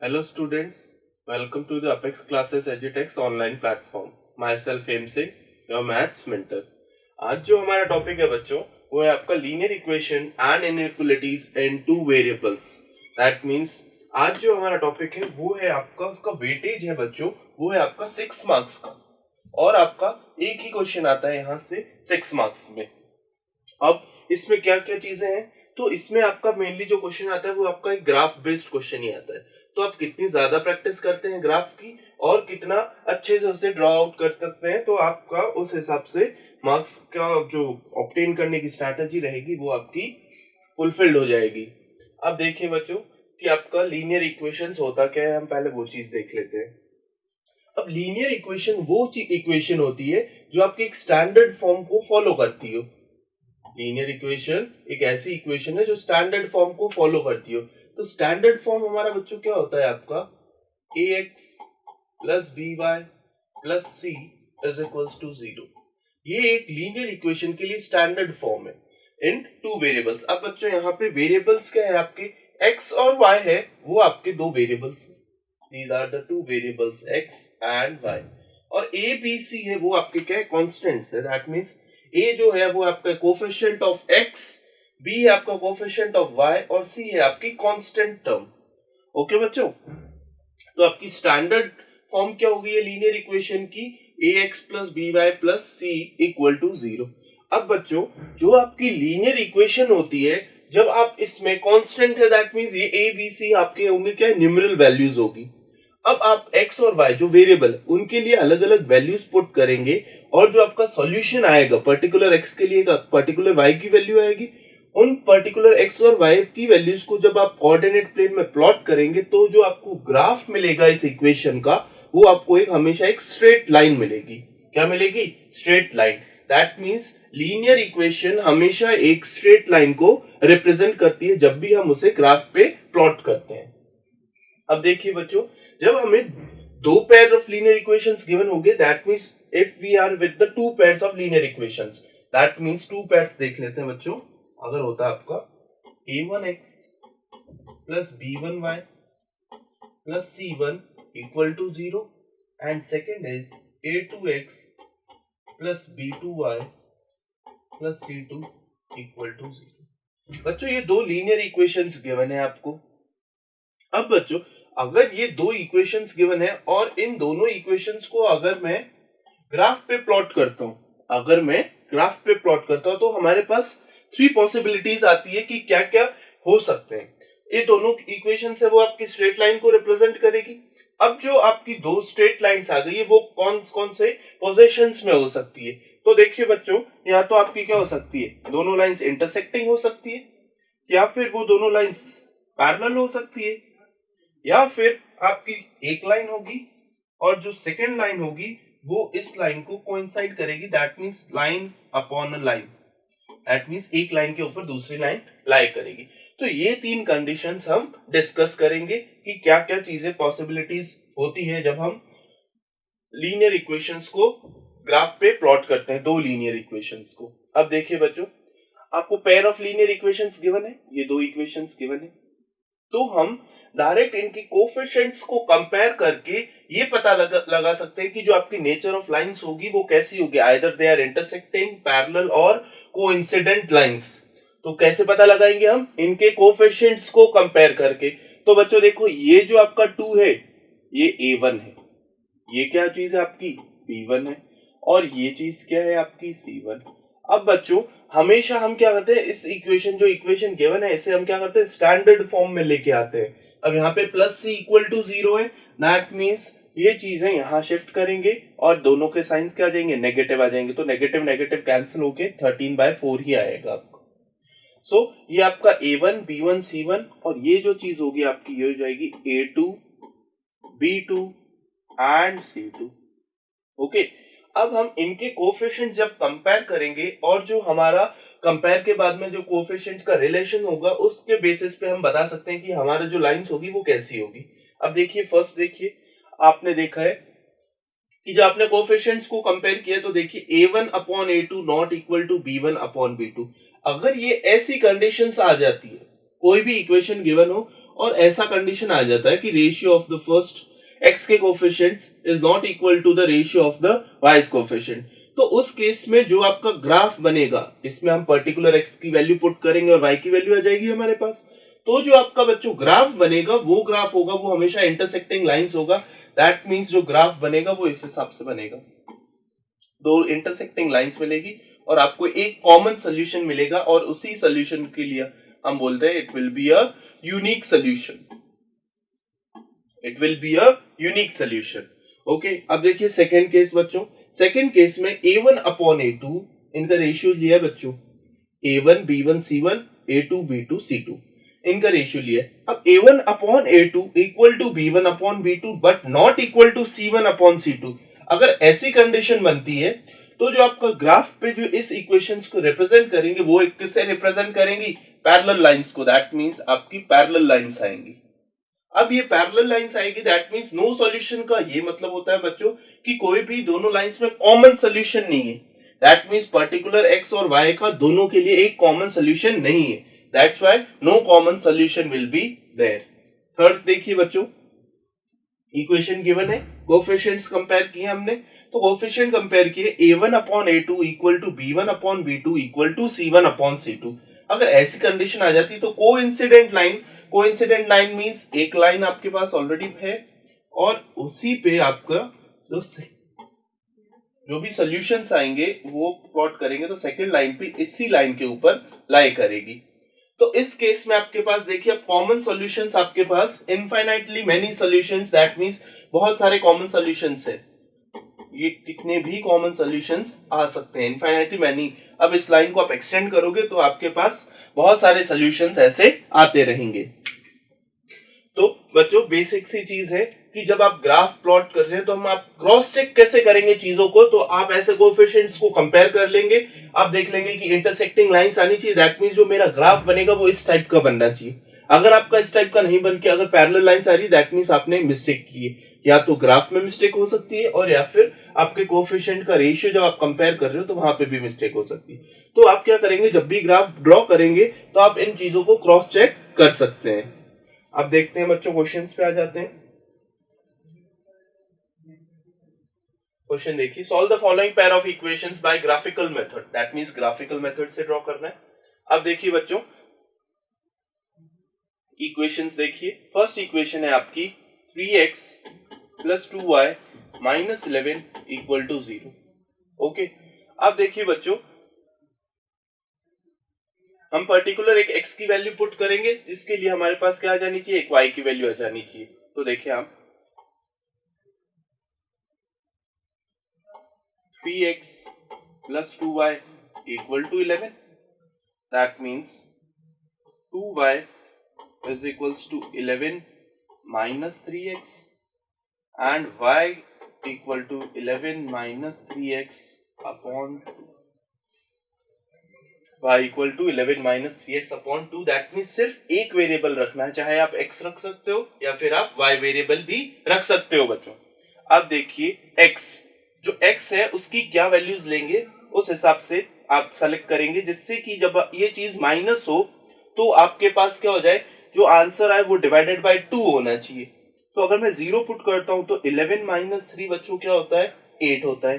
Hello students, welcome to the Apex Classes Edutech's online platform. Myself Aim Singh, your maths mentor. आज जो हमारा topic है बच्चों वो है आपका linear equation and inequalities in two variables. That means आज जो हमारा टॉपिक है वो है आपका उसका वेटेज है बच्चों वो है आपका 6 मार्क्स का और आपका एक ही क्वेश्चन आता है यहाँ से 6 मार्क्स में. अब इसमें क्या क्या चीजें हैं तो इसमें आपका मेनली जो क्वेश्चन आता है वो आपका एक ग्राफ बेस्ड क्वेश्चन ही आता है. तो आप कितनी ज्यादा प्रैक्टिस करते हैं ग्राफ की और कितना अच्छे से उसे ड्रॉ आउट कर सकते हैं तो आपका उस हिसाब से मार्क्स का जो ऑब्टेन करने की स्ट्रैटेजी रहेगी वो आपकी फुलफिल्ड हो जाएगी. अब देखिए बच्चों कि आपका लीनियर इक्वेशंस होता क्या है, हम पहले वो चीज देख लेते हैं. अब लीनियर इक्वेशन वो इक्वेशन होती है जो आपके एक स्टैंडर्ड फॉर्म को फॉलो करती हो. लीनियर इक्वेशन एक ऐसी इक्वेशन है जो स्टैंडर्ड फॉर्म को फॉलो करती हो. तो स्टैंडर्ड फॉर्म हमारा बच्चों क्या होता है आपका ax plus B Y plus C is equals to 0. ये एक लीनियर इक्वेशन के लिए स्टैंडर्ड फॉर्म है इन टू वेरिएबल्स. अब बच्चों यहाँ पे वेरिएबल्स क्या है आपके x और y है वो आपके दो वेरिएबल्स हैं. These are the two variables x and y. और a b c है वो आपके क्या है कांस्टेंट्स है. दैट मींस a जो है वो आपका कोफिशिएंट ऑफ x, b है आपका कोफिशिएंट ऑफ y और c है आपकी कांस्टेंट टर्म. ओके बच्चों, तो आपकी स्टैंडर्ड फॉर्म क्या होगी ये लीनियर इक्वेशन की ax plus B Y plus C equal to 0. अब बच्चों जो आपकी लीनियर इक्वेशन होती है जब आप इसमें कांस्टेंट है दैट मींस ये a b c आपके होंगे क्या न्यूमेरल वैल्यूज होगी. अब आप x और y जो वेरिएबल उनके लिए अलग अलग वैल्यूज पुट करेंगे और जो आपका सॉल्यूशन आएगा पर्टिकुलर x के लिए पर्टिकुलर y की वैल्यू आएगी. उन पर्टिकुलर x और y की वैल्यूज को जब आप कोऑर्डिनेट प्लेन में प्लॉट करेंगे तो जो आपको ग्राफ मिलेगा इस इक्वेशन का वो आपको एक हमेशा एक स्ट्रेट लाइन मिलेगी. क्या मिलेगी? Straight line. That means linear equation हमेशा एक स्ट्रेट लाइन को रिप्रेजेंट करती है जब भी हम उसे ग्राफ पे प्लॉट करते हैं. अब देखिए बच्चों जब हमें दो pair of linear equations given होंगे that means if we are with the two pairs of linear equations that means two pairs देख लेते हैं बच्चों. अगर होता है आपका a1x plus b1y plus c1 equal to 0 and second is a2x plus b2y plus c2 equal to 0. बच्चों ये दो लीनियर इक्वेशंस गिवन है आपको. अब बच्चों अगर ये दो इक्वेशंस गिवन है और इन दोनों इक्वेशंस को अगर मैं ग्राफ पे प्लॉट करता हूं तो हमारे पास 3 पॉसिबिलिटीज आती है कि क्या क्या हो सकते हैं. ये दोनों इक्वेशंस है वो आपकी स्ट्रेट लाइन को रिप्रेजेंट करेगी. अब जो आपकी दो स्ट्रेट लाइंस आ गई है वो कौन कौन से पोजीशंस में हो सकती है. तो देखिए बच्चों या तो आपकी क्या हो सकती है दोनों लाइंस इंटरसेक्टिंग हो सकती है या फिर वो दोनों लाइंस पैरेलल हो सकती है या फिर आपकी एक लाइन होगी और जो सेकेंड लाइन होगी वो इस लाइन को कोइंसाइड करेगी. That means line upon a line. That means एक लाइन के ऊपर दूसरी लाइन लाई करेगी. तो ये तीन कंडीशंस हम डिस्कस करेंगे कि क्या क्या चीजें पॉसिबिलिटीज होती है जब हम लीनियर इक्वेशंस को ग्राफ पे प्लॉट करते हैं दो लीनियर इक्वेशंस को. अब देखिए बच्चों आपको pair of linear equations given है, ये दो इक्वेशंस गिवन है तो हम डायरेक्ट इनकी कोफिशिएंट्स को कंपेयर करके ये पता लगा सकते हैं कि जो आपकी नेचर ऑफ लाइंस होगी वो कैसी होगी. Either they are intersecting, parallel और कोइंसिडेंट लाइंस. तो कैसे पता लगाएंगे हम इनके कोफिशिएंट्स को कंपेयर करके. तो बच्चों देखो ये जो आपका 2 है ये a1 है, ये क्या चीज है आपकी b1 है और ये चीज क्या है आपकी c1. अब बच्चों हमेशा हम क्या करते हैं इस इक्वेशन जो इक्वेशन गिवन है इसे हम क्या करते हैं स्टैंडर्ड फॉर्म में लेके आते हैं. अब यहाँ पे प्लस सी इक्वल टू 0 है दैट मींस ये चीजें यहाँ शिफ्ट करेंगे और दोनों के साइंस क्या आ जाएंगे नेगेटिव आ जाएंगे. तो नेगेटिव नेगेटिव कैंसिल होके 13/4 ही आएगा आपको. सो ये आपका a1 b1 c1 और ये जो चीज होगी आपकी ये हो जाएगी a2 b2 and c2. Okay अब हम इनके कोफिशिएंट जब कंपेयर करेंगे और जो हमारा कंपेयर के बाद में जो कोफिशिएंट का रिलेशन होगा उसके बेसिस पे हम बता सकते हैं कि हमारा जो लाइंस होगी वो कैसी होगी. अब देखिए फर्स्ट देखिए आपने देखा है कि जब आपने कोफिशिएंट्स को कंपेयर किया तो देखिए a1 upon a2 not equal to b1 upon b2. अगर ये ऐसी कंडीशंस आ जाती है कोई भी इक्वेशन गिवन हो और ऐसा कंडीशन आ जाता है कि ratio of the first x के coefficients is not equal to the ratio of the y coefficient, तो उस केस में जो आपका ग्राफ बनेगा, इसमें हम पर्टिकुलर x की वैल्यू पुट करेंगे और y की वैल्यू आ जाएगी हमारे पास, तो जो आपका बच्चों ग्राफ बनेगा वो ग्राफ होगा, वो हमेशा इंटरसेक्टिंग लाइंस होगा। दैट मींस जो ग्राफ बनेगा वो इस हिसाब से बनेगा, दो इंटरसेक्टिंग लाइंस मिलेगी और आपको एक कॉमन सॉल्यूशन मिलेगा, और उसी सॉल्यूशन के लिए हम बोलते हैं it will be a unique solution, it will be a unique solution. Okay, अब देखिए सेकेंड केस बच्चों, सेकेंड केस में a1 अपॉन a2 इनका रेशियो लिया है बच्चों, a1 b1 c1 a2 b2 c2 इनका रेशियो लिया है। अब a1 upon a2 equal to b1 upon b2 but not equal to c1 upon c2, अगर ऐसी कंडीशन बनती है तो जो आपका ग्राफ पे जो इस इक्वेशंस को रिप्रेजेंट करेंगे वो एक किससे रिप्रेजेंट करेंगी, पैरेलल लाइंस को। दैट मींस आपकी पैरेलल लाइंस आएंगी। अब ये पैरेलल लाइंस आएगी, दैट मींस नो सॉल्यूशन का ये मतलब होता है बच्चों कि कोई भी दोनों लाइंस में कॉमन सॉल्यूशन नहीं है। दैट मींस पर्टिकुलर x और y का दोनों के लिए एक कॉमन सॉल्यूशन नहीं है, that's why no common solution will be there. Third देखिए बच्चों, इक्वेशन गिवन है, कोएफिशिएंट्स कंपेयर किए हमने, तो कोएफिशिएंट कंपेयर किए a1 upon a2 equal to b1 upon b2 equal to c1 upon c2। अगर ऐसी कंडीशन आ जाती तो कोइंसिडेंट लाइन मींस एक लाइन आपके पास ऑलरेडी है और उसी पे आपका जो भी सॉल्यूशंस आएंगे वो प्लॉट करेंगे, तो सेकंड लाइन पे इसी लाइन के ऊपर लाई करेगी। तो इस केस में आपके पास देखिए अब कॉमन सॉल्यूशंस आपके पास infinitely many solutions, that means बहुत सारे कॉमन सॉल्यूशंस है, ये कितने भी कॉमन सॉल्यूशंस आ सकते हैं, इनफाइनाइटली मेनी। अब इस लाइन को आप एक्सटेंड करोगे तो आपके पास बहुत सारे सॉल्यूशंस ऐसे आते रहेंगे। तो बच्चों बेसिक सी चीज है कि जब आप ग्राफ प्लॉट कर रहे हैं तो हम आप क्रॉस चेक कैसे करेंगे चीजों को, तो आप ऐसे कोएफिशिएंट्स को कंपेयर कर लेंगे, आप देख लेंगे कि इंटरसेक्टिंग लाइंस आनी चाहिए, दैट मींस जो मेरा ग्राफ बनेगा वो इस टाइप का बनना चाहिए। अगर आपका इस टाइप का नहीं बन के अगर पैरेलल लाइंस आ रही, दैट मींस आपने मिस्टेक की है, या तो ग्राफ में मिस्टेक हो सकती है और या फिर आपके कोएफिशिएंट का रेशियो जब आप कंपेयर कर रहे हो तो वहां पे भी मिस्टेक हो सकती है। तो आप क्या करेंगे, जब भी ग्राफ ड्रॉ करेंगे तो आप इन चीजों को क्रॉस चेक कर सकते हैं। अब देखते हैं बच्चों, क्वेश्चंस पे आ जाते हैं। क्वेश्चन देखिए, solve the following pair of equations bye graphical method, that means graphical method से ड्रॉ करना है। अब देखिए बच्चों इक्वेशंस देखिए, फर्स्ट इक्वेशन है आपकी 3x plus 2y minus 11 equal to 0। Okay, अब देखिए बच्चों हम पर्टिकुलर एक x की वैल्यू पुट करेंगे, इसके लिए हमारे पास क्या आ जानी चाहिए, एक y की वैल्यू आ जानी चाहिए। तो देखिए आप 3x plus 2y equal to 11. That means 2y is equals to 11 minus 3x and y equal to 11 minus 3x upon 2. y equal to 11 minus 3x upon 2. That means सिर्फ एक वेरिएबल रखना है, चाहे आप x रख सकते हो या फिर आप y वेरिएबल भी रख सकते हो बच्चों। अब देखिए x, जो x है उसकी क्या वैल्यूज लेंगे उस हिसाब से आप सेलेक्ट करेंगे, जिससे कि जब ये चीज माइनस हो तो आपके पास क्या हो जाए, जो आंसर आए वो डिवाइडेड बाय 2 होना चाहिए। तो अगर मैं 0 पुट करता हूं तो 11 माइनस 3 बच्चों क्या होता है, 8 होता है।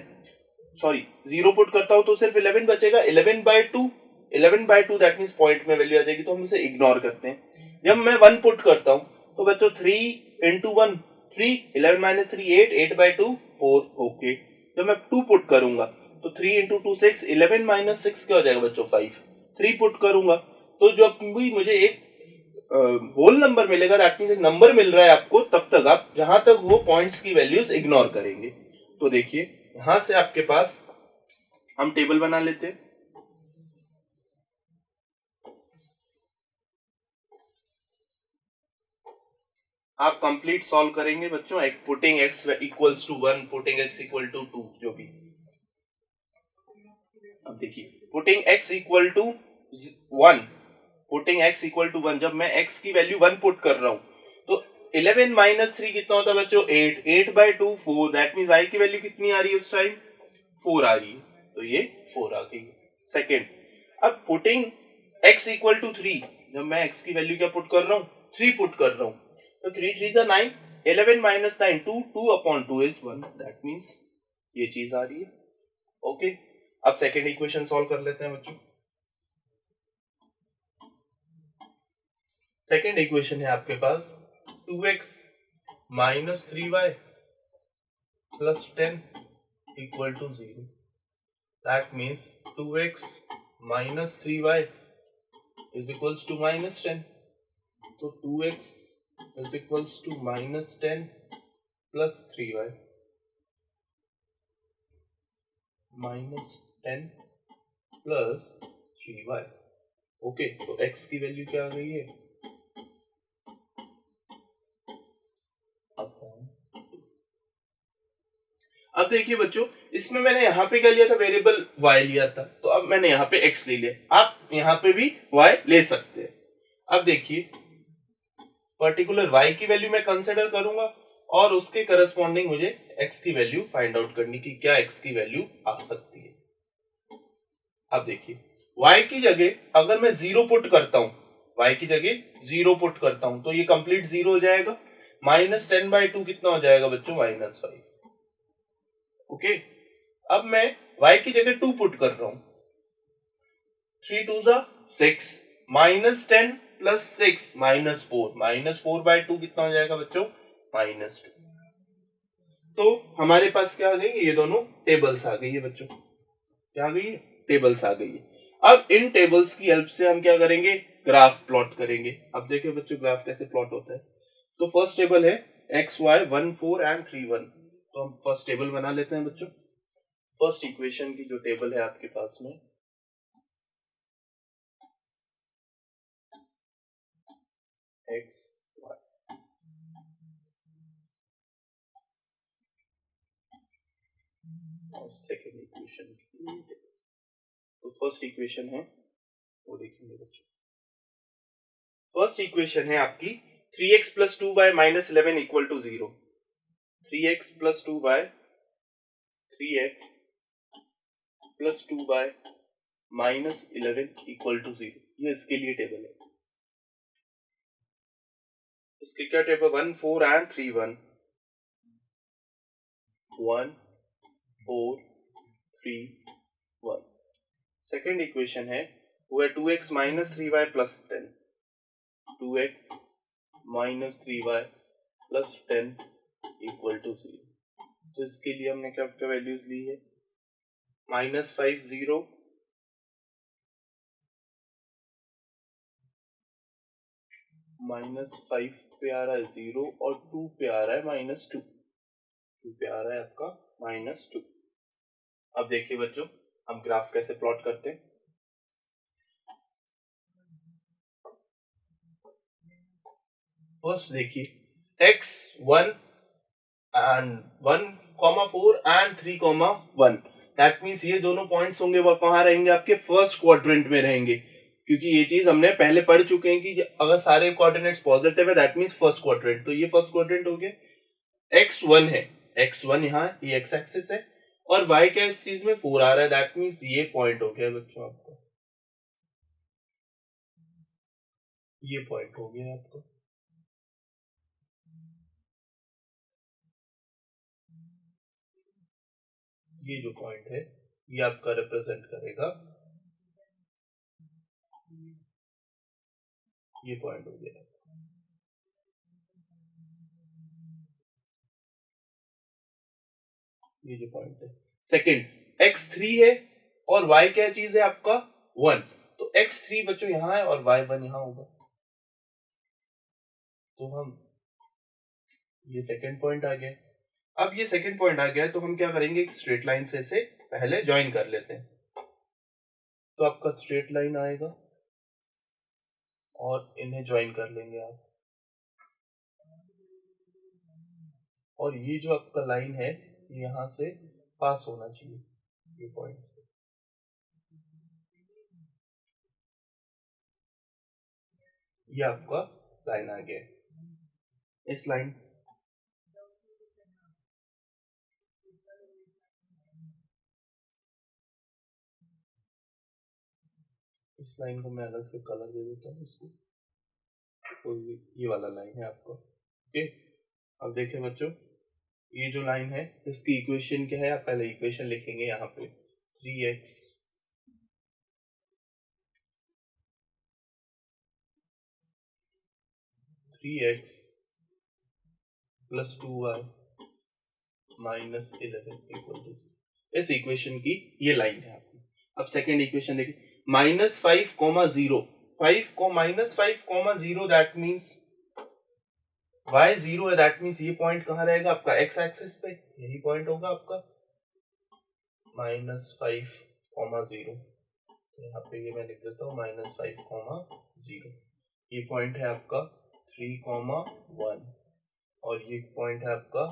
सॉरी 0 पुट करता हूं तो सिर्फ 11 बचेगा, 11 by 2, 11 by 2 that means point में वैल्यू आ जाएगी, तो हम इसे इग्नोर करते हैं। जब मैं 1 पुट करता हूं तो बच्चों 3 into 1 3, 11 माइनस 3 8, 8 बाय 2 4। ओके, जब मैं 2 पुट करूंगा तो 3 into 2 6, 11 माइनस 6 क्या हो जाएगा बच्चों 5। 3 पुट करूंगा तो जब भी मुझे एक होल नंबर मिलेगा, दैट मींस एक नंबर मिल रहा है आपको, तब तक आप जहां तक वो पॉइंट्स की वैल्यूज इग्नोर करेंगे। तो देखिए यहां से आपके पास हम टेबल बना लेते हैं। आप कंप्लीट सॉल्व करेंगे बच्चों, एक putting x equals to 1, putting x equal to 2, जो भी। अब देखिए putting x equal to 1, putting x equal to 1, जब मैं x की वैल्यू 1 पुट कर रहा हूं तो 11 माइनस 3 कितना होता है बच्चों 8, 8 बाय 2 4, दैट मींस y की वैल्यू कितनी आ रही है उस टाइम 4 आ रही है, तो ये 4 आ गई। सेकंड, अब पुटिंग x इक्वल टू 3, जब मैं x की वैल्यू क्या पुट कर रहा हूं 3 पुट कर रहा हूँ, तो 3 3 जा 9, 11 minus 9 2, 2 upon 2 is 1, that means ये चीज आ रही है। ओके, अब सेकेंड इक्वेशन सॉल्व कर लेते हैं बच्चों। सेकेंड इक्वेशन है आपके पास 2x minus 3y plus 10 equal to 0, that means 2x minus 3y is equals to minus 10, तो 2x is equals to minus 10 plus 3y minus 10 plus 3y। Okay, तो x की वैल्यू क्या आ गई है, अब देखिए बच्चों, इसमें मैंने यहाँ पे क्या लिया था, वेरिएबल y लिया था, तो अब मैंने यहाँ पे x ले लिया, आप यहाँ पे भी y ले सकते हैं। अब देखिए पर्टिकुलर y की वैल्यू मैं कंसिडर करूंगा और उसके करस्पॉन्डिंग मुझे x की वैल्यू फाइंड आउट करनी की क्या x की वैल्यू आ सकती है। अब देखिए y की जगह अगर मैं 0 पुट करता हूं, y की जगह 0 पुट करता हूं तो ये कंप्लीट 0 हो जाएगा, माइनस 10/2 कितना हो जाएगा बच्चों, -5। ओके, अब मैं y की जगह 2 पुट कर रहा हूं, 3 2 जा 6, माइनस 10 प्लस 6 -4, -4/2 कितना हो जाएगा बच्चों, -2। तो हमारे पास क्या आ गई, ये दोनों टेबल्स आ गई है बच्चों, क्या आ गई है, टेबल्स आ गई है। अब इन टेबल्स की हेल्प से हम क्या करेंगे, ग्राफ प्लॉट करेंगे। अब देखिए बच्चों ग्राफ कैसे प्लॉट होता है, तो फर्स्ट टेबल है x y 1 4 एंड 3 1, तो हम फर्स्ट टेबल बना लेते हैं बच्चों। फर्स्ट इक्वेशन की जो टेबल है आपके पास में, x y, और सेकेंड इक्वेशन की, तो फर्स्ट इक्वेशन है वो देखेंगे बच्चों। फर्स्ट इक्वेशन है आपकी 3x plus 2y minus 11 equal to 0, 3x plus 2y, 3x plus 2y minus 11 equal to 0, ये इसके लिए टेबल है। इसके क्या टेबल, 1 4 एंड 3 1, 1 4 3 1। सेकेंड इक्वेशन है वो है 2x minus 3y plus 10, 2x minus 3y plus 10 equal to 0। तो इसके लिए हमने क्या क्या वैल्यूज ली है, -5 0, -5 पे आ रहा है 0 और 2 पे आ रहा है -2, 2 पे आ रहा है आपका -2। अब देखिए बच्चों हम ग्राफ कैसे प्लॉट करते हैं। फर्स्ट देखिए x 1 and 1,4 and 3,1, that means ये दोनों पॉइंट्स होंगे वो कहाँ रहेंगे, आपके फर्स्ट क्वाड्रेंट में रहेंगे, क्योंकि ये चीज हमने पहले पढ़ चुके हैं कि अगर सारे कोऑर्डिनेट्स पॉजिटिव है दैट मीन्स फर्स्ट क्वाड्रेंट, तो ये फर्स्ट क्वाड्रेंट हो गया। x1 है, x1 यहाँ ये x एक्सिस है और y क्या इस चीज में 4 आ रहा है, दैट मीन्स ये पॉइंट हो गया बच्चों आपका, ये पॉइंट हो गया आपका। ये जो पॉइंट है ये आपका रिप्रेजेंट करेगा, ये पॉइंट हो गया, ये जो पॉइंट है। सेकंड x3 है और y क्या चीज है आपका 1, तो x3 बच्चों यहाँ है और y1 यहाँ होगा, तो हम ये सेकंड पॉइंट आ गया। अब ये सेकंड पॉइंट आ गया तो हम क्या करेंगे, स्ट्रेट लाइन से इसे पहले ज्वाइन कर लेते हैं, तो आपका स्ट्रेट लाइन आएगा और इन्हें ज्वाइन कर लेंगे आप, और ये जो आपका लाइन है यहां से पास होना चाहिए ये पॉइंट से, ये आपका लाइन आ गया। इस लाइन इस लाइन को मैं अलग से कलर दे देता हूँ इसको, तो ये वाला लाइन है आपका। ओके, अब देखें बच्चों, ये जो लाइन है इसकी इक्वेशन क्या है, आप पहले इक्वेशन लिखेंगे यहाँ पे 3x plus 2y minus 11 equal to, इस इक्वेशन की ये लाइन है आपकी। अब सेकेंड इक्वेशन देखिए, -5,0, 5 को -5,0, दैट मीन्स y 0 है, दैट मीन्स ये पॉइंट कहाँ रहेगा आपका x एक्सिस पे, यही पॉइंट होगा आपका -5,0। यहाँ पे ये मैं लिख देता हूँ -5,0, ये पॉइंट है आपका 3,1 और ये पॉइंट है आपका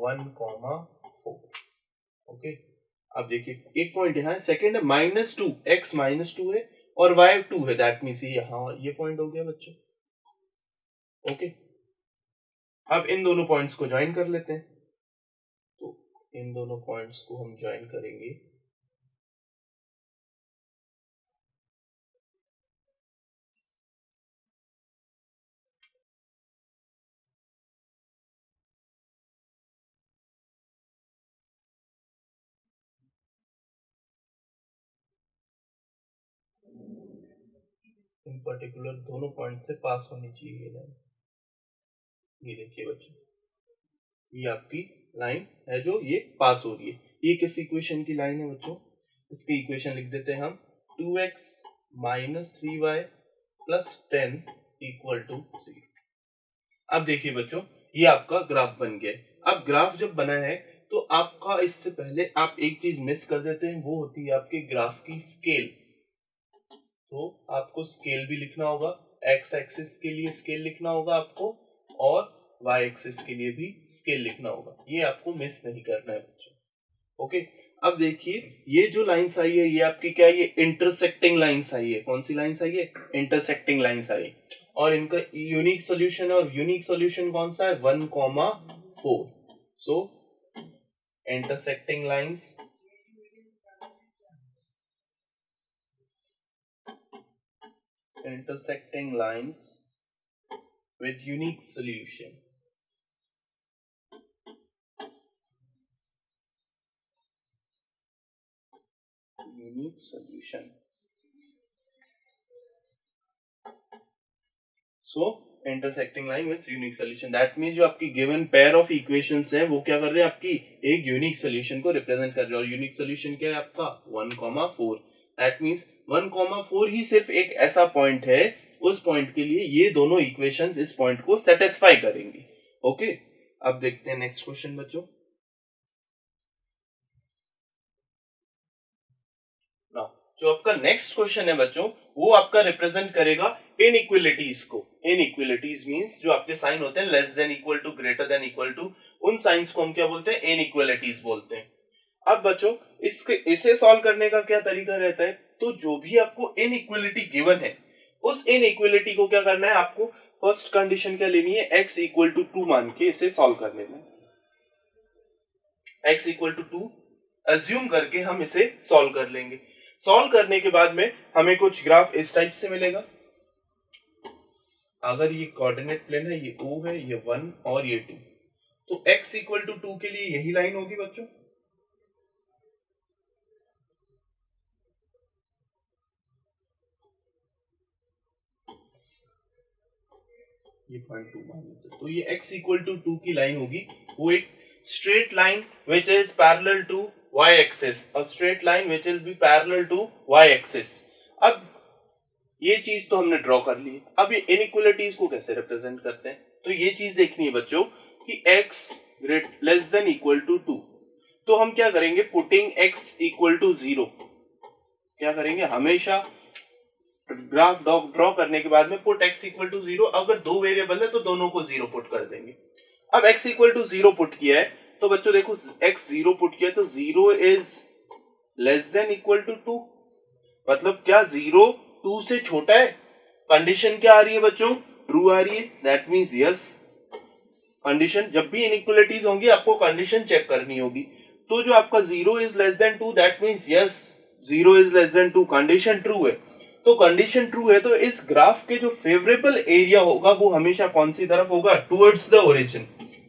1,4। ओके, अब देखिए एक पॉइंट यहाँ सेकंड है -2, x -2 है और y 2 है, दैट मीन्स यहाँ ये पॉइंट हो गया बच्चों। ओके, अब इन दोनों पॉइंट्स को ज्वाइन कर लेते हैं, तो इन दोनों पॉइंट्स को हम ज्वाइन करेंगे। इन पर्टिकुलर दोनों पॉइंट से पास होनी चाहिए ये लाइन। ये देखिए बच्चों, ये आपकी लाइन है जो ये पास हो रही है। ये किस इक्वेशन की लाइन है बच्चों, इसकी इक्वेशन लिख देते हैं हम 2x minus 3y plus 10 equal to 0। अब देखिए बच्चों, ये आपका ग्राफ बन गया। अब ग्राफ जब बना है तो आपका इससे पहले आप एक चीज मिस कर देते हैं, वो होती है आपके ग्राफ की स्केल। तो आपको स्केल भी लिखना होगा, एक्स एक्सिस के लिए स्केल लिखना होगा आपको और वाई एक्सिस के लिए भी स्केल लिखना होगा, ये आपको मिस नहीं करना है बच्चों। ओके, अब देखिए ये जो लाइंस आई है ये आपकी क्या है, ये इंटरसेक्टिंग लाइंस आई है। कौन सी लाइंस आई है, इंटरसेक्टिंग लाइंस आई है। और इनका यूनिक सॉल्यूशन है, और यूनिक सॉल्यूशन कौन सा है, 1,4। So intersecting lines with unique solution. Unique solution. So intersecting line with unique solution. That means जो आपकी given pair of equations है वो क्या कर रहे हैं, आपकी एक unique solution को represent कर रहे हैं। और unique solution क्या है आपका 1,4। That means 1,4 ही सिर्फ एक ऐसा पॉइंट है, उस पॉइंट के लिए ये दोनों इक्वेशंस इस पॉइंट को सेटिस्फाई करेंगी। ओके, अब देखते हैं नेक्स्ट क्वेश्चन बच्चों। जो आपका नेक्स्ट क्वेश्चन है बच्चों, वो आपका रिप्रेजेंट करेगा इनइक्वालिटीज को। इनइक्वालिटीज मींस जो आपके साइन होते हैं less than equal to, greater than equal to, उन साइंस को हम क्या बोलते हैं, इनइक्वालिटीज बोलते हैं। अब बच्चों इसे सॉल्व करने का क्या तरीका रहता है, तो जो भी आपको इनइक्वालिटी गिवन है उस इनइक्वालिटी को क्या करना है, आपको फर्स्ट कंडीशन क्या लेनी है, x इक्वल टू 2 मान के इसे सॉल्व करने में। x इक्वल टू 2 अज्यूम करके हम इसे सॉल्व कर लेंगे। सॉल्व करने के बाद में हमें कुछ ग्राफ इस टाइप से मिलेगा। अगर ये कोऑर्डिनेट प्लेन है, ये O है, ये 1 और ये 2, तो x इक्वल टू 2 के लिए यही लाइन होगी बच्चों। ये 0.2 मान लेते हैं, तो ये x इक्वल टू 2 की लाइन होगी। वो एक straight line which is parallel to y axis, a straight line which will be parallel to y axis। अब ये चीज तो हमने ड्रॉ कर ली। अब ये इनइक्वालिटीज को कैसे रिप्रेजेंट करते हैं, तो ये चीज देखनी है बच्चों कि x less than equal to 2, तो हम क्या करेंगे, पुटिंग x इक्वल टू 0, क्या करेंगे, हमेशा ग्राफ ड्रॉ करने के बाद में पुट x इक्वल टू 0, अगर दो वेरिएबल है तो दोनों को 0 पुट कर देंगे। अब x इक्वल टू 0 पुट किया है तो बच्चों देखो x 0 पुट किया तो 0 is less than equal to 2, मतलब क्या 0 2 से छोटा है। कंडीशन क्या आ रही है बच्चों, ट्रू आ रही है, दैट मींस यस। कंडीशन जब भी इनइक्वालिटीज होंगी आपको कंडीशन चेक करनी होगी। तो जो आपका 0 is less then 2 that means yes 0 is less then 2, condition true है। तो कंडीशन ट्रू है, तो इस ग्राफ के जो फेवरेबल एरिया होगा वो हमेशा कौन सी तरफ होगा, टुवर्ड्स द ओरिजिन।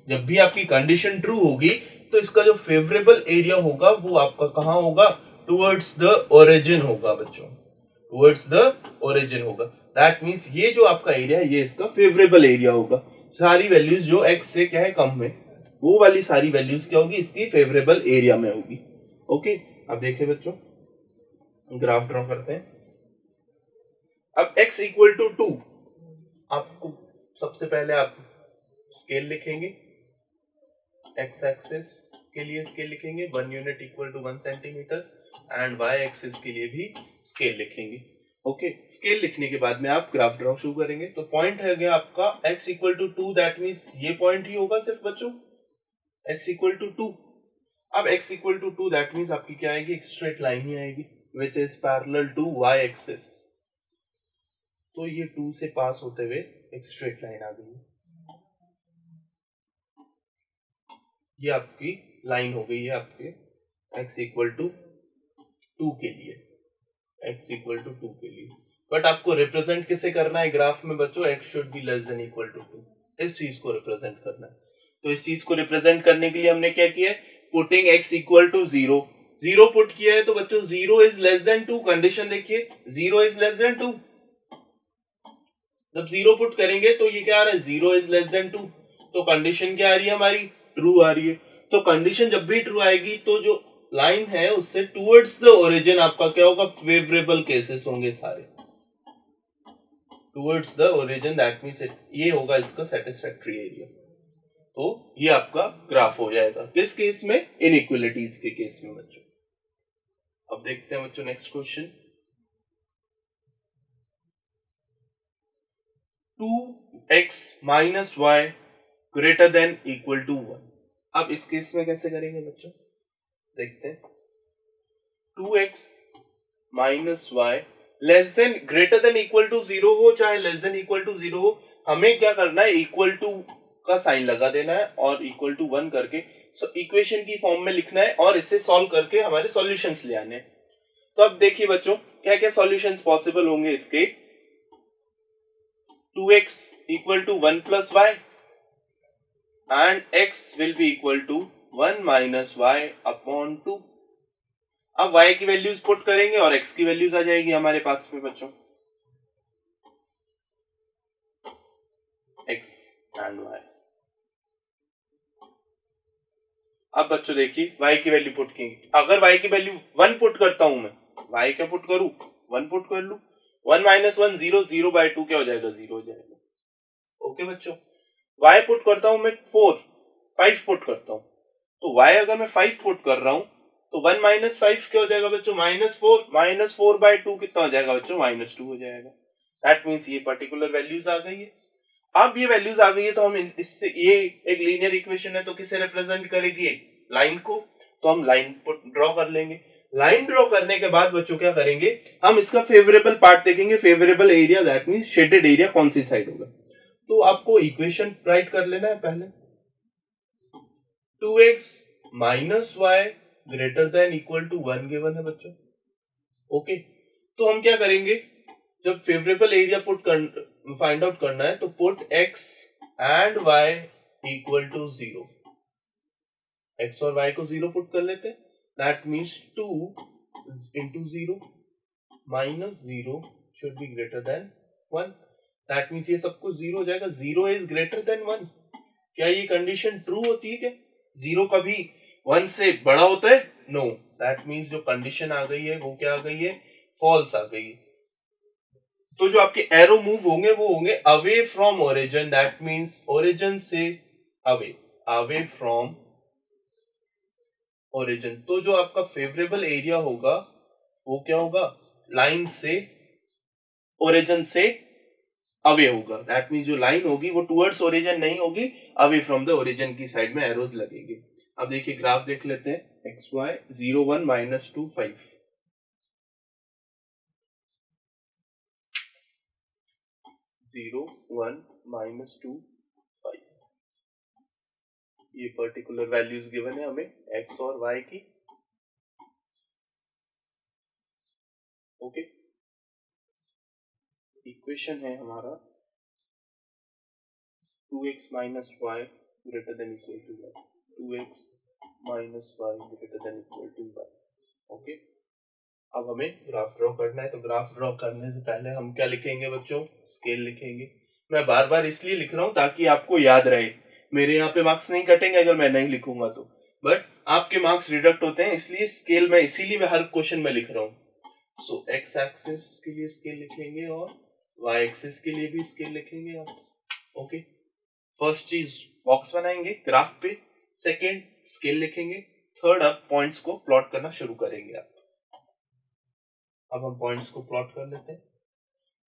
जब भी आपकी कंडीशन ट्रू होगी तो इसका जो फेवरेबल एरिया होगा वो आपका कहां होगा, टुवर्ड्स द ओरिजिन होगा बच्चों, टुवर्ड्स द ओरिजिन होगा। दैट मींस ये जो आपका एरिया है ये इसका फेवरेबल एरिया होगा। सारी वैल्यूज जो x से क्या है कम में, वो वाली सारी वैल्यूज क्या होगी, इसकी फेवरेबल एरिया में होगी। ओके, अब देखिए बच्चों ग्राफ ड्रॉ करते हैं। अब x इक्वल टू 2, आपको सबसे पहले आप स्केल लिखेंगे, x एक्सिस के लिए स्केल लिखेंगे 1 unit equal to 1 centimetre, and y axis के लिए भी स्केल लिखेंगे। ओके, स्केल लिखने के बाद में आप ग्राफ ड्रॉ शुरू करेंगे। तो पॉइंट है गया आपका x equal to 2, that means ये पॉइंट ही होगा सिर्फ बच्चों, x इक्वल टू 2। अब x equal to 2 that means आपकी क्या आएगी, एक स्ट्रेट लाइन ही आएगी which is parallel to y axis. तो ये 2 से पास होते हुए एक स्ट्रेट लाइन आ गई, ये आपकी लाइन हो गई है आपके x इक्वल टू 2 के लिए, x इक्वल टू 2 के लिए। बट आपको रिप्रेजेंट किसे करना है ग्राफ में बच्चों, x should be less than equal to 2, इस चीज को रिप्रेजेंट करना है। तो इस चीज को रिप्रेजेंट करने के लिए हमने क्या किया है, putting x equal to 0, 0 put किया है। तो बच्चों 0 इज लेस देन 2, कंडीशन देखिए 0 इज लेस देन 2। जब 0 पुट करेंगे तो ये क्या आ रहा है, 0 इज लेस देन 2, तो कंडीशन क्या आ रही है हमारी, ट्रू आ रही है। तो कंडीशन जब भी ट्रू आएगी तो जो लाइन है उससे टुवर्ड्स द ओरिजिन आपका क्या होगा, फेवरेबल केसेस होंगे सारे, towards the origin, that means ये होगा इसका सेटिस्फैक्टरी एरिया। तो ये आपका ग्राफ हो जाएगा किस केस में, इनइक्वालिटीज के केस में बच्चों। अब देखते हैं बच्चों next question, 2x minus y greater than equal to 1। अब इस केस में कैसे करेंगे बच्चों, देखते हैं। 2x minus y less than greater than equal to 0 हो चाहे लेस देन इक्वल टू 0 हो, हमें क्या करना है, इक्वल टू का साइन लगा देना है और इक्वल टू 1 करके इक्वेशन की फॉर्म में लिखना है और इसे सॉल्व करके हमारे सॉल्यूशंस ले आने हैं। तो अब देखिए बच्चों क्या क्या सॉल्यूशंस पॉसिबल होंगे इसके, 2x equal to 1 plus y and x will be equal to 1 minus y upon 2। अब y की वैल्यूज पुट करेंगे और x की वैल्यूज आ जाएगी हमारे पास में बच्चों, x and y। अब बच्चों देखिए y की वैल्यू पुट की, अगर y की वैल्यू 1 पुट करता हूं मैं, y क्या पुट करूं, 1 पुट कर लू, 1 माइनस 1 0, 0 बाय 2 क्या हो जाएगा, 0 हो जाएगा। ओके बच्चों, y पुट करता हूं मैं 4, 5 पुट करता हूं, तो y अगर मैं 5 पुट कर रहा हूं तो 1 माइनस 5 क्या हो जाएगा बच्चों, -4, -4 बाय 2 कितना हो जाएगा बच्चों, -2 हो जाएगा। दैट मींस ये पर्टिकुलर वैल्यूज आ गई है। अब ये वैल्यूज आ गई है तो हम इससे, ये एक लीनियर इक्वेशन है तो किसे रिप्रेजेंट करेगी, लाइन को, तो हम लाइन ड्रॉ कर लेंगे। लाइन ड्रॉ करने के बाद बच्चों क्या करेंगे, हम इसका फेवरेबल पार्ट देखेंगे, favourable area that means shaded area कौन सी साइड होगा। तो आपको इक्वेशन राइट कर लेना है पहले, 2x minus y greater than equal to 1 given है बच्चों। ओके, तो हम क्या करेंगे, जब फेवरेबल एरिया फाइंड आउट करना है तो put x and y equal to 0, x और y को 0 पुट कर लेते हैं, that means 2 into 0 minus 0 should be greater than 1, that means ये सब कुछ 0 हो जाएगा, 0 इज ग्रेटर देन 1। क्या ये कंडीशन ट्रू होती है क्या, 0 कभी 1 से बड़ा होता है, नो, दैट मींस जो कंडीशन आ गई है वो क्या आ गई है, फॉल्स आ गई है। तो जो आपके एरो मूव होंगे वो होंगे away from origin, that means origin से अवे, अवे फ्रॉम ओरिजिन। तो जो आपका फेवरेबल एरिया होगा वो क्या होगा, लाइन से, ओरिजिन से अवे होगा, दैट मींस जो लाइन होगी वो टुवर्ड्स ओरिजिन नहीं होगी, अवे फ्रॉम द ओरिजिन की साइड में एरोज लगेंगे। अब देखिए ग्राफ देख लेते हैं, xy 0 1 -2 5, 0 1 -2 5, ये पर्टिकुलर वैल्यूज गिवन है हमें x और y की। ओके, इक्वेशन है हमारा 2x minus y greater than equal to y, 2x minus y greater than equal to y. Okay, अब हमें ग्राफ ड्रॉ करना है। तो ग्राफ ड्रॉ करने से पहले हम क्या लिखेंगे बच्चों? स्केल लिखेंगे। मैं बार बार इसलिए लिख रहा हूँ ताकि आपको याद रहे। मेरे यहाँ पे मार्क्स नहीं कटेंगे अगर मैं नहीं लिखूंगा तो, बट आपके मार्क्स डिडक्ट होते हैं, इसलिए स्केल में इसीलिए मैं हर क्वेश्चन में लिख रहा हूँ। सो एक्स एक्सिस के लिए स्केल लिखेंगे और वाई एक्सिस के लिए भी स्केल लिखेंगे आप। ओके, फर्स्ट चीज बॉक्स बनाएंगे ग्राफ पे, सेकेंड स्केल लिखेंगे, थर्ड अब पॉइंट्स को प्लॉट करना शुरू करेंगे आप। अब हम पॉइंट्स को प्लॉट कर लेते हैं।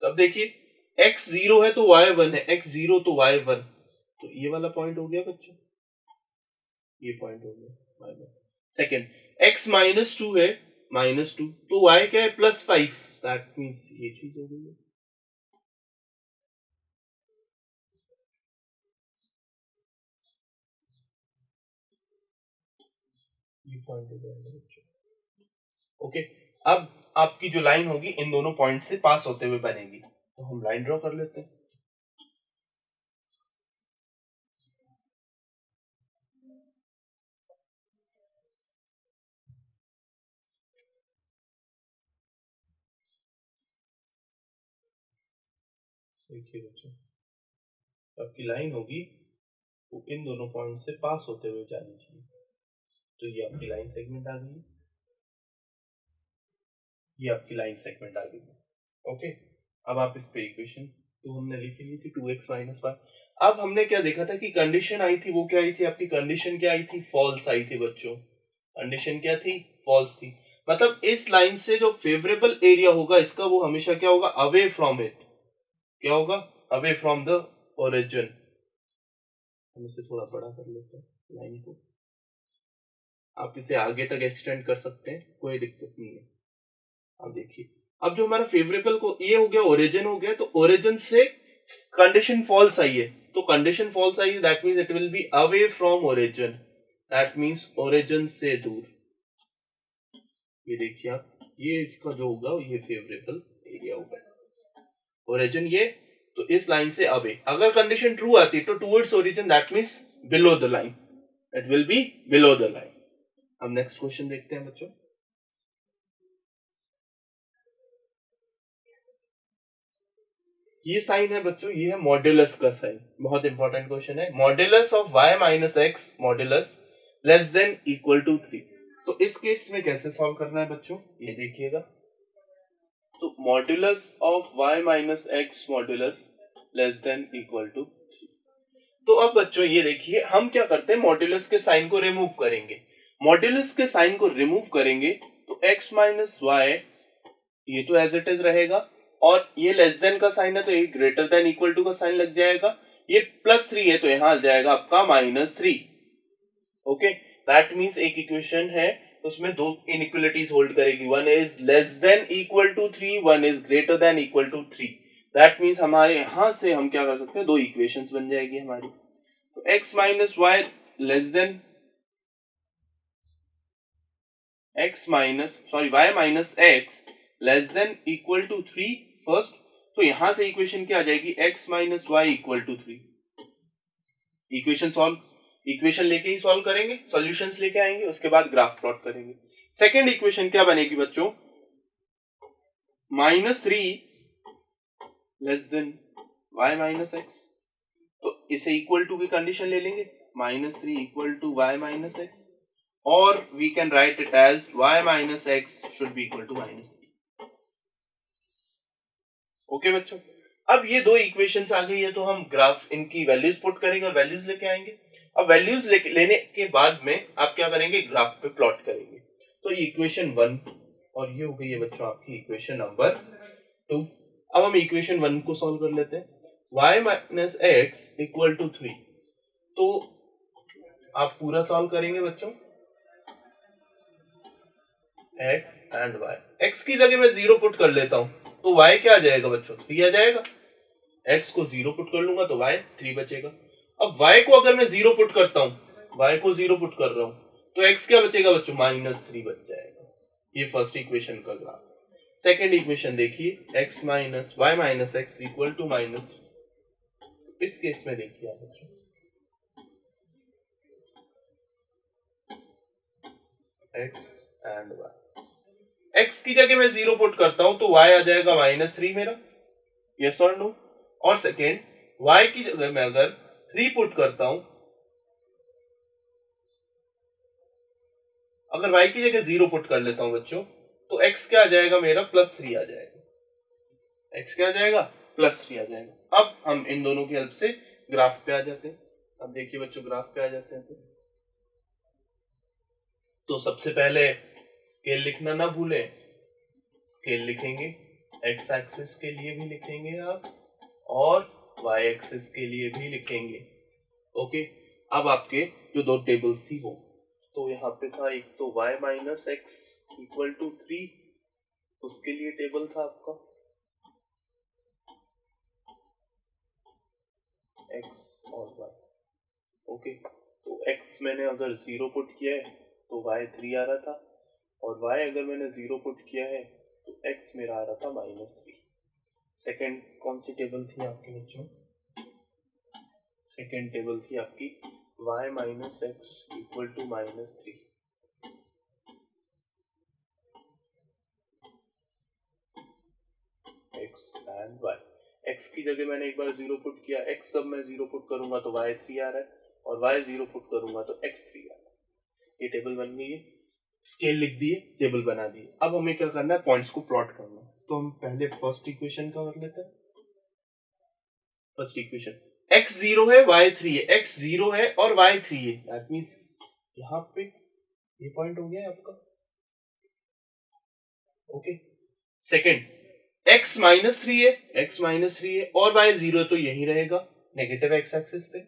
तो अब देखिए x 0 है तो y 1 है, x 0 तो y 1, तो ये वाला पॉइंट हो गया बच्चों, ये पॉइंट हो गया y 1। सेकेंड x -2 है, -2 तो y क्या है? +5, दैट मींस ये चीज हो गई है। ये पॉइंट हो जाएगा बच्चों। ओके, अब आपकी जो लाइन होगी इन दोनों पॉइंट से पास होते हुए बनेगी, तो हम लाइन ड्रॉ कर लेते हैं। देखिए बच्चों, आपकी लाइन होगी वो इन दोनों पॉइंट से पास होते हुए जानी चाहिए। तो ये आपकी लाइन सेगमेंट आ गई, ये आपकी लाइन सेगमेंट आ गई। ओके, अब आप इस पे इक्वेशन तो हमने लिखी ली थी 2x minus y। अब हमने क्या देखा था कि कंडीशन आई थी, वो क्या आई थी? आपकी कंडीशन क्या आई थी? फॉल्स आई थी बच्चों। कंडीशन क्या थी? फॉल्स थी। मतलब इस लाइन से जो फेवरेबल एरिया होगा इसका, वो हमेशा क्या होगा? Away from it. क्या होगा? Away from the origin. हम इसे थोड़ा बड़ा कर लेते हैं लाइन को, आप इसे आगे तक एक्सटेंड कर सकते हैं, कोई दिक्कत नहीं है। अब देखिए, अब जो हमारा फेवरेबल को ये हो गया, ओरिजिन हो गया, तो ओरिजिन से कंडीशन फॉल्स आई है, तो कंडीशन फॉल्स आई है, that means it will be away from origin, that means origin से दूर। ये देखिए आप, ये इसका जो होगा ये फेवरेबल एरिया होगा, ओरिजिन ये, तो इस लाइन से अवे। अगर कंडीशन ट्रू आती तो towards origin, that means below the line, it will be below the line. अब नेक्स्ट क्वेश्चन देखते हैं बच्चों। ये साइन है बच्चों, ये है मॉड्यूलस का साइन, बहुत इंपॉर्टेंट क्वेश्चन है। Modulus of y minus x modulus less than equal to 3। तो इस केस में कैसे सॉल्व करना है बच्चों, ये देखिएगा। तो modulus of y minus x modulus less than equal to 3। तो अब बच्चों ये देखिए, हम क्या करते हैं, मॉड्यूलस के साइन को रिमूव करेंगे। मॉड्यूलस के साइन को रिमूव करेंगे तो x माइनस वाई ये तो एज इट इज रहेगा, और ये लेस देन का साइन है तो ये ग्रेटर देन इक्वल टू का साइन लग जाएगा। ये +3 है तो यहां आ जाएगा आपका -3। ओके, दैट मींस एक इक्वेशन है उसमें दो इनइक्वालिटीज होल्ड करेगी, one is less than equal to 3, one is greater than equal to 3। That means हमारे यहां से हम क्या कर सकते हैं, दो इक्वेशंस बन जाएगी हमारी। तो x minus y less than y minus x less than equal to 3 first. तो यहां से इक्वेशन क्या आ जाएगी, x minus y equal to 3। Equation solve, equation लेके ही सॉल्व करेंगे, सॉल्यूशंस लेके आएंगे, उसके बाद ग्राफ प्लॉट करेंगे। सेकेंड इक्वेशन क्या बनेगी बच्चों, -3 less than y minus x. तो इसे इक्वल टू की कंडीशन ले लेंगे, -3 equal to y minus x, और we can write it as y minus x should be equal to -3। Okay बच्चों, अब ये दो इक्वेशंस आ गई है तो हम ग्राफ इनकी वैल्यूज पुट करेंगे और वैल्यूज लेके आएंगे। अब वैल्यूज लेने के बाद में आप क्या करेंगे, ग्राफ पे प्लॉट करेंगे। तो ये इक्वेशन 1 और ये हो गई है बच्चों आपकी इक्वेशन नंबर 2। अब हम इक्वेशन 1 को सॉल्व कर लेते हैं, y minus x equal to 3। तो आप पूरा सॉल्व करेंगे बच्चों, x एंड y, x की जगह मैं 0 पुट कर लेता हूं तो y क्या आ जाएगा बच्चों, 3 आ जाएगा। x को 0 पुट कर लूंगा तो y 3 बचेगा। अब y को अगर मैं 0 पुट करता हूं, y को 0 पुट कर रहा हूं तो x क्या बचेगा बच्चों, -3 बच जाएगा। ये फर्स्ट इक्वेशन का ग्राफ। सेकेंड इक्वेशन देखिए x minus y minus x equal to minus, इस केस में देखिए आप बच्चों x एंड y, x की जगह मैं 0 पुट करता हूं तो y आ जाएगा -3 मेरा, यस और नो। और सेकेंड y की जगह मैं अगर 3 पुट करता हूं, अगर y की जगह 0 पुट कर लेता हूं बच्चों, तो x क्या आ जाएगा मेरा +3 आ जाएगा, x क्या आ जाएगा +3 आ जाएगा। अब हम इन दोनों की हेल्प से ग्राफ पे आ जाते हैं। अब देखिए बच्चों ग्राफ पे आ जाते हैं तो सबसे पहले स्केल लिखना ना भूलें, स्केल लिखेंगे, x एक्सिस के लिए भी लिखेंगे आप और y एक्सिस के लिए भी लिखेंगे। ओके, अब आपके जो दो टेबल्स थी वो, तो यहाँ पे था एक तो y minus x equal to 3, उसके लिए टेबल था आपका x और y। ओके, तो x मैंने अगर 0 पुट किया है तो y 3 आ रहा था, और y अगर मैंने 0 पुट किया है तो x मेरा आ रहा था -3। सेकेंड कौन सी टेबल थी आपके बच्चों? सेकेंड टेबल थी आपकी y minus x equal to -3। x and y, x की जगह मैंने एक बार 0 पुट किया, x सब मैं 0 पुट करूंगा तो y 3 आ रहा है, और y 0 पुट करूंगा तो x 3 आ रहा है। ये टेबल बन गई है, स्केल लिख दिए, टेबल बना दिए। अब हमें क्या करना है, पॉइंट्स को प्लॉट करना है। तो हम पहले फर्स्ट इक्वेशन का कर लेते हैं। फर्स्ट इक्वेशन x 0 है y 3 है, x 0 है और y 3 है, दैट मींस यहाँ पे ये पॉइंट हो गया आपका। ओके, सेकंड x -3 है, x -3 है और y 0 है तो यही रहेगा नेगेटिव x एक्सिस पे,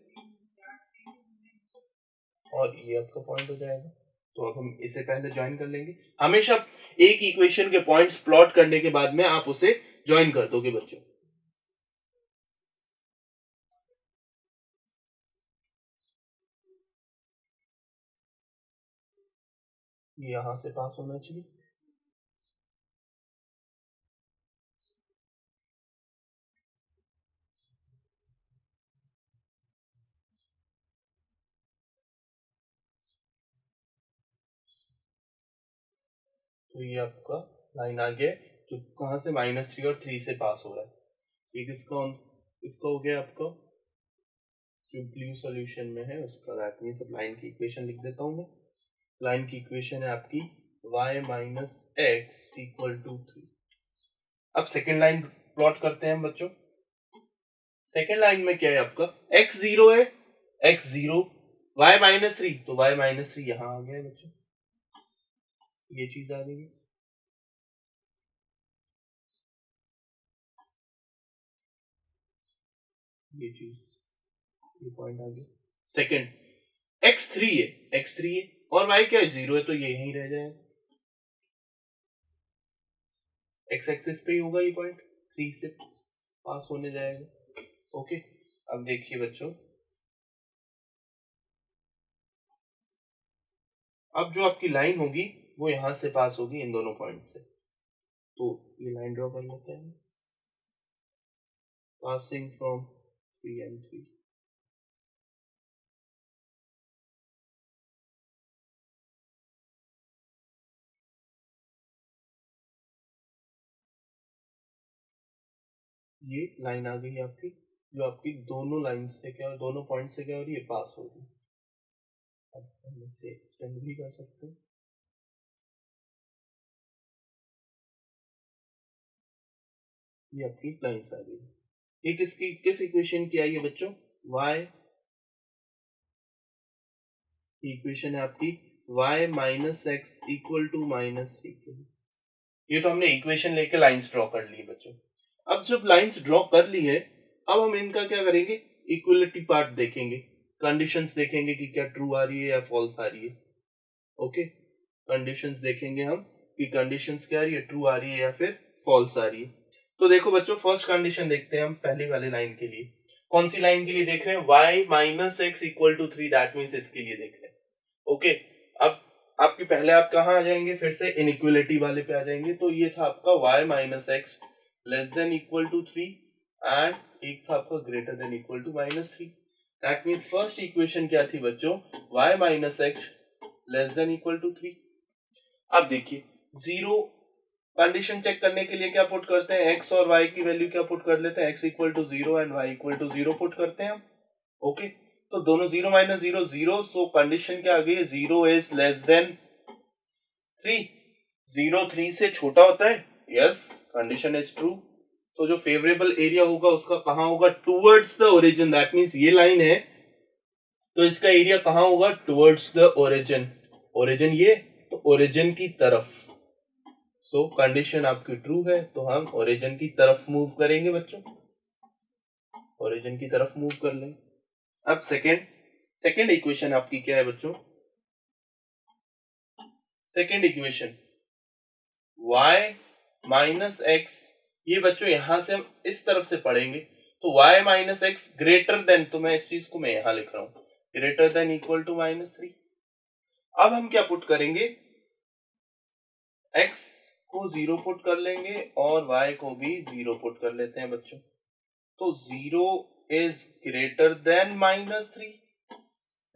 और ये आपका पॉइंट हो जाएगा। तो अब हम इसे पहले ज्वाइन कर लेंगे। हमेशा एक इक्वेशन के पॉइंट्स प्लॉट करने के बाद में आप उसे ज्वाइन कर दोगे बच्चों। ये यहां से पास होना चाहिए, तो ये आपका लाइन आ गया जो कहां से -3 और 3 से पास हो रहा है। एक इसका हो गया आपका जो ब्लू सॉल्यूशन में है उसका, दैट मींस अब लाइन की इक्वेशन लिख देता हूं मैं। लाइन की इक्वेशन है आपकी y minus x equal to 3। अब सेकेंड लाइन प्लॉट करते हैं बच्चों। सेकेंड लाइन में क्या है आपका, x 0 है, x 0 y -3, तो y -3 यहां आ गया बच्चों, ये चीज आ गई। ये चीज, ये पॉइंट आ गया। सेकेंड x3 है, x3 है और y क्या है 0 है, तो ये यहीं रह जाएगा, x एक्सिस पे ही होगा ये पॉइंट, 3 से पास होने जाएगा। ओके, अब देखिए बच्चों, अब जो आपकी लाइन होगी वो यहां से पास होगी इन दोनों पॉइंट से, तो ये लाइन ड्रॉ कर लेते हैं, पासिंग फ्रॉम 3 and 3। ये लाइन आ गई आपकी, जो आपकी दोनों लाइन से क्या, दोनों पॉइंट से क्या हो रही है, पास हो रही है। अब हम इसे एक्सटेंड भी कर सकते हैं। ये आपकी लाइन्स आ गई। ये किसकी, किस इक्वेशन की आई है बच्चों, y, इक्वेशन है आपकी y minus x equal to -3। ये तो हमने इक्वेशन लेके लाइंस ड्रॉ कर ली बच्चों। अब जब लाइंस ड्रॉ कर ली है, अब हम इनका क्या करेंगे, इक्वलिटी पार्ट देखेंगे, कंडीशंस देखेंगे कि क्या ट्रू आ रही है या फॉल्स आ रही है। ओके, कंडीशंस देखेंगे हम कि कंडीशंस क्या आ रही है, ट्रू आ रही है या फिर फॉल्स आ रही है। तो देखो बच्चों, फर्स्ट कंडीशन देखते हैं हम पहली वाली लाइन के लिए। कौन सी लाइन के लिए देख रहे हैं, y minus x equal to 3, that means इसके लिए देख रहे हैं। ओके, अब आपकी पहले आप कहाँ आ जाएंगे, फिर से इनइक्वलिटी वाले पे आ जाएंगे। तो ये था आपका y minus x less than equal to 3 and एक था आपका greater than equal to -3। That means first equation क्या थी बच्चों, y minus x less than equal to 3। अब देखिए जीरो कंडीशन चेक करने के लिए क्या पुट करते हैं, x और y की वैल्यू क्या पुट कर लेते हैं, x equal to 0 and y equal to 0 put करते हैं हम। ओके तो दोनों 0 माइनस 0 0, सो कंडीशन क्या आ गई, 0 इज लेस देन 3। 0 3 से छोटा होता है, यस कंडीशन इज ट्रू। तो जो फेवरेबल एरिया होगा उसका कहां होगा, towards the origin. That means ये लाइन है तो इसका एरिया कहां होगा, टुवर्ड्स द ओरिजिन। ओरिजिन ये तो ओरिजिन की तरफ। सो कंडीशन आपकी ट्रू है तो हम ओरिजिन की तरफ मूव करेंगे बच्चों, ओरिजिन की तरफ मूव कर लें। अब सेकेंड इक्वेशन आपकी क्या है बच्चों, second equation y minus x, ये बच्चों यहां से हम इस तरफ से पढ़ेंगे तो y minus x greater than, तो मैं इस चीज को मैं यहां लिख रहा हूं, ग्रेटर देन इक्वल टू -3। अब हम क्या पुट करेंगे, x को 0 पुट कर लेंगे और y को भी 0 पुट कर लेते हैं बच्चों। तो 0 is greater then -3।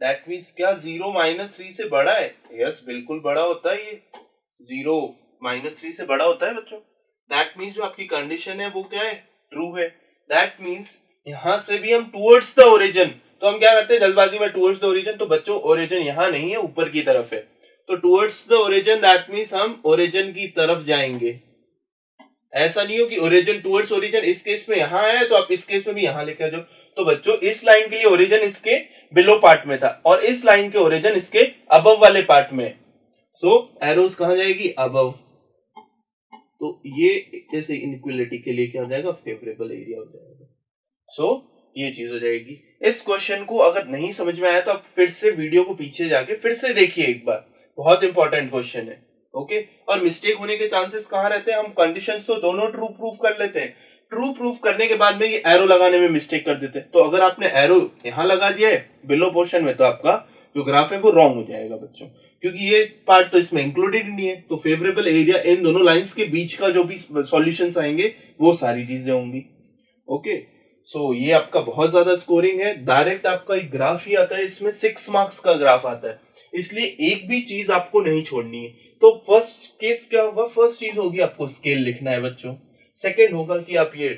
That means क्या 0 -3 से बड़ा है, यस बिल्कुल बड़ा होता है, ये 0 -3 से बड़ा होता है बच्चों। दैट मीन्स जो आपकी कंडीशन है वो क्या है, ट्रू है। दैट मीन्स यहां से भी हम टुवर्ड्स द ओरिजिन, तो हम क्या करते हैं जल्दबाजी में टुवर्ड्स द ओरिजिन, तो बच्चों ओरिजिन यहां नहीं है ऊपर की तरफ है, तो towards the origin that means हम ओरिजिन की तरफ जाएंगे। ऐसा नहीं हो कि ओरिजिन टुवर्ड्स ओरिजिन इस केस में यहां है तो आप इस केस में भी यहां लेके आ जाओ। तो बच्चों इस लाइन के लिए ओरिजिन इसके बिलो पार्ट में था और इस लाइन के ओरिजिन इसके अबव वाले पार्ट में। सो एरोस कहां जाएगी, अबव। तो ये जैसे इनइक्वालिटी के लिए क्या हो जाएगा, फेवरेबल एरिया हो जाएगा। सो ये चीज हो जाएगी। इस क्वेश्चन को अगर नहीं समझ में आया तो आप फिर से वीडियो को पीछे जाके फिर से देखिए एक बार, बहुत इंपॉर्टेंट क्वेश्चन है। ओके और मिस्टेक होने के चांसेस कहां रहते हैं, हम कंडीशंस तो दोनों ट्रू प्रूफ कर लेते हैं, ट्रू प्रूफ करने के बाद में ये एरो लगाने में मिस्टेक कर देते हैं। तो अगर आपने एरो यहां लगा दिया है बिलो पोर्शन में तो आपका जो ग्राफ है वो रॉन्ग हो जाएगा बच्चों, क्योंकि ये पार्ट तो इसमें इंक्लूडेड नहीं है। तो फेवरेबल एरिया इन दोनों लाइंस के बीच का जो भी सॉल्यूशंस आएंगे वो सारी चीजें होंगी। ओके सो ये आपका बहुत ज्यादा स्कोरिंग है, डायरेक्ट आपका एक ग्राफ ही आता है, इसमें 6 मार्क्स का ग्राफ आता है, इसलिए एक भी चीज आपको नहीं छोड़नी है। तो फर्स्ट केस क्या होगा, फर्स्ट चीज होगी आपको स्केल लिखना है बच्चों। सेकंड होगा कि आप ये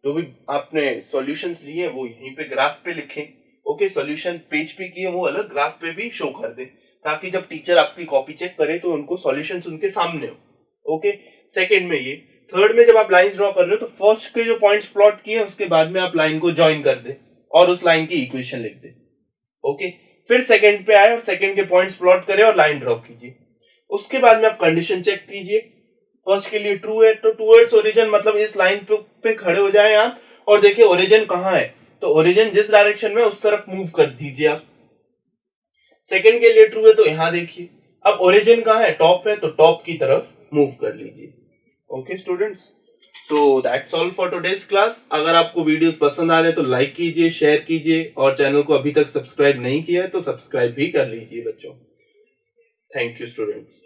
जो भी आपने सॉल्यूशंस लिए वो यहीं पे ग्राफ पे लिखें। ओके सॉल्यूशन पेज पे किए वो अलग, ग्राफ पे भी शो कर दे, ताकि जब टीचर आपकी कॉपी चेक करे तो उनको सॉल्यूशंस उनके सामने हो। ओके सेकंड में ये, थर्ड में जब आप लाइंस ड्रॉ कर रहे हो तो फर्स्ट के जो पॉइंट्स प्लॉट किए उसके बाद में आप लाइन को ज्वाइन कर दे और उस लाइन की इक्वेशन लिख दे। ओके फिर सेकंड पे आए और सेकंड के पॉइंट्स प्लॉट करें और लाइन ड्रॉ कीजिए। उसके बाद में आप कंडीशन चेक कीजिए, फर्स्ट के लिए ट्रू है तो टुवर्ड्स ओरिजिन मतलब इस लाइन पे खड़े हो जाए आप और देखिए ओरिजिन कहां है, तो ओरिजिन जिस डायरेक्शन में उस तरफ मूव कर दीजिए आप। सेकंड के लिए ट्रू है तो यहां देखिए, अब ओरिजिन कहां है, टॉप है, तो टॉप की तरफ मूव कर लीजिए। Okay students, so that's all for today's class. अगर आपको वीडियोस पसंद आ रहे हैं तो लाइक कीजिए, शेयर कीजिए और चैनल को अभी तक सब्सक्राइब नहीं किया है तो सब्सक्राइब भी कर लीजिए बच्चों। Thank you students.